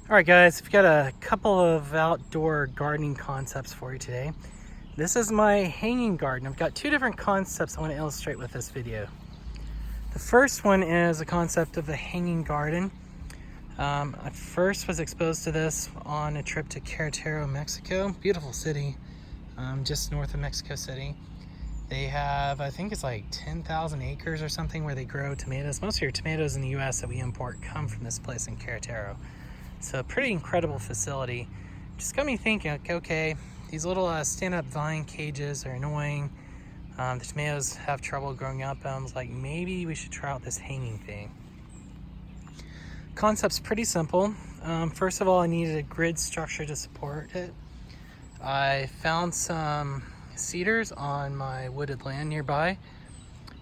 All right, guys, we've got a couple of outdoor gardening concepts for you today. This is my hanging garden. I've got two different concepts I want to illustrate with this video. The first one is a concept of the hanging garden. I first was exposed to this on a trip to Querétaro, Mexico. Beautiful city, just north of Mexico City. They have, I think it's like 10,000 acres or something where they grow tomatoes. Most of your tomatoes in the US that we import come from this place in Querétaro. So a pretty incredible facility. Just got me thinking, okay, these little stand-up vine cages are annoying. The tomatoes have trouble growing up. I was like, maybe we should try out this hanging thing. Concept's pretty simple. First of all, I needed a grid structure to support it. I found some cedars on my wooded land nearby,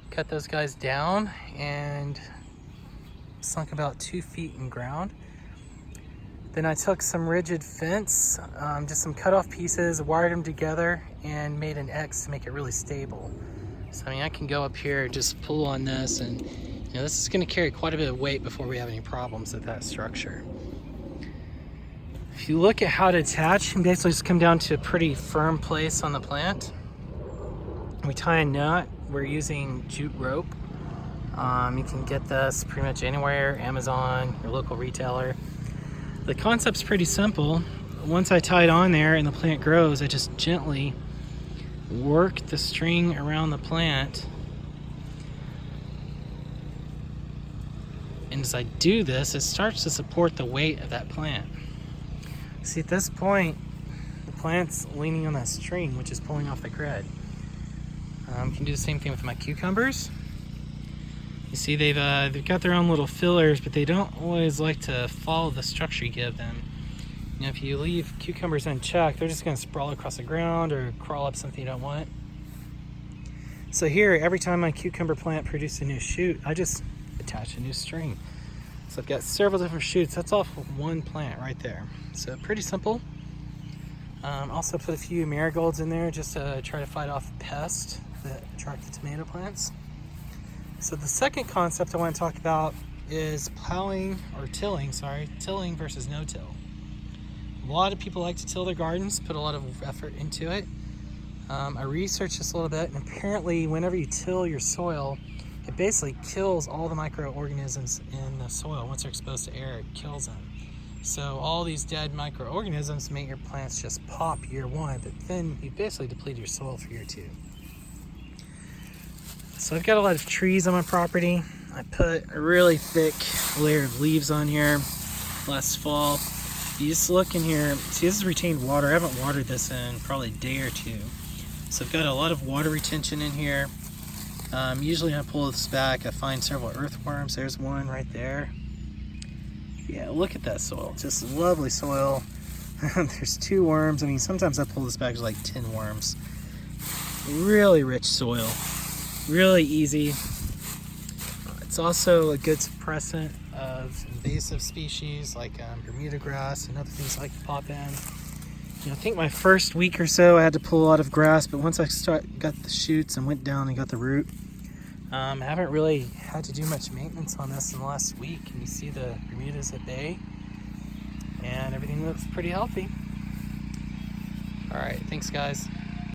cut those guys down and sunk about 2 feet in ground. Then I took some rigid fence, just some cut off pieces, wired them together and made an X to make it really stable. So I mean, I can go up here, just pull on this, and this is going to carry quite a bit of weight before we have any problems with that structure. If you look at how to attach, you can basically just come down to a pretty firm place on the plant. We tie a knot. We're using jute rope. You can get this pretty much anywhere, Amazon, your local retailer. The concept's pretty simple. Once I tie it on there and the plant grows, I just gently work the string around the plant. And as I do this, it starts to support the weight of that plant. See, at this point, the plant's leaning on that string, which is pulling off the grid. Can do the same thing with my cucumbers. You see, they've got their own little fillers, but they don't always like to follow the structure you give them. If you leave cucumbers unchecked, they're just going to sprawl across the ground or crawl up something you don't want. So here, every time my cucumber plant produces a new shoot, I just attach a new string. So I've got several different shoots. That's off of one plant right there. So pretty simple. Also put a few marigolds in there just to try to fight off pests that attract the tomato plants. So the second concept I want to talk about is tilling versus no-till. A lot of people like to till their gardens, put a lot of effort into it. I researched this a little bit, and apparently whenever you till your soil, it basically kills all the microorganisms in the soil. Once they're exposed to air, it kills them. So all these dead microorganisms make your plants just pop year one, but then you basically deplete your soil for year two. So I've got a lot of trees on my property. I put a really thick layer of leaves on here last fall. You just look in here, see, this is retained water. I haven't watered this in probably a day or two. So I've got a lot of water retention in here. Usually when I pull this back, I find several earthworms. There's one right there. Yeah, look at that soil, just lovely soil. There's 2 worms. I mean, sometimes I pull this back, there's like 10 worms. Really rich soil. Really easy. It's also a good suppressant of invasive species like Bermuda grass and other things like to pop in. I think my first week or so I had to pull a lot of grass, but once I got the shoots and went down and got the root, I haven't really had to do much maintenance on this in the last week. And you see the Bermuda's at bay, and everything looks pretty healthy. All right, thanks guys.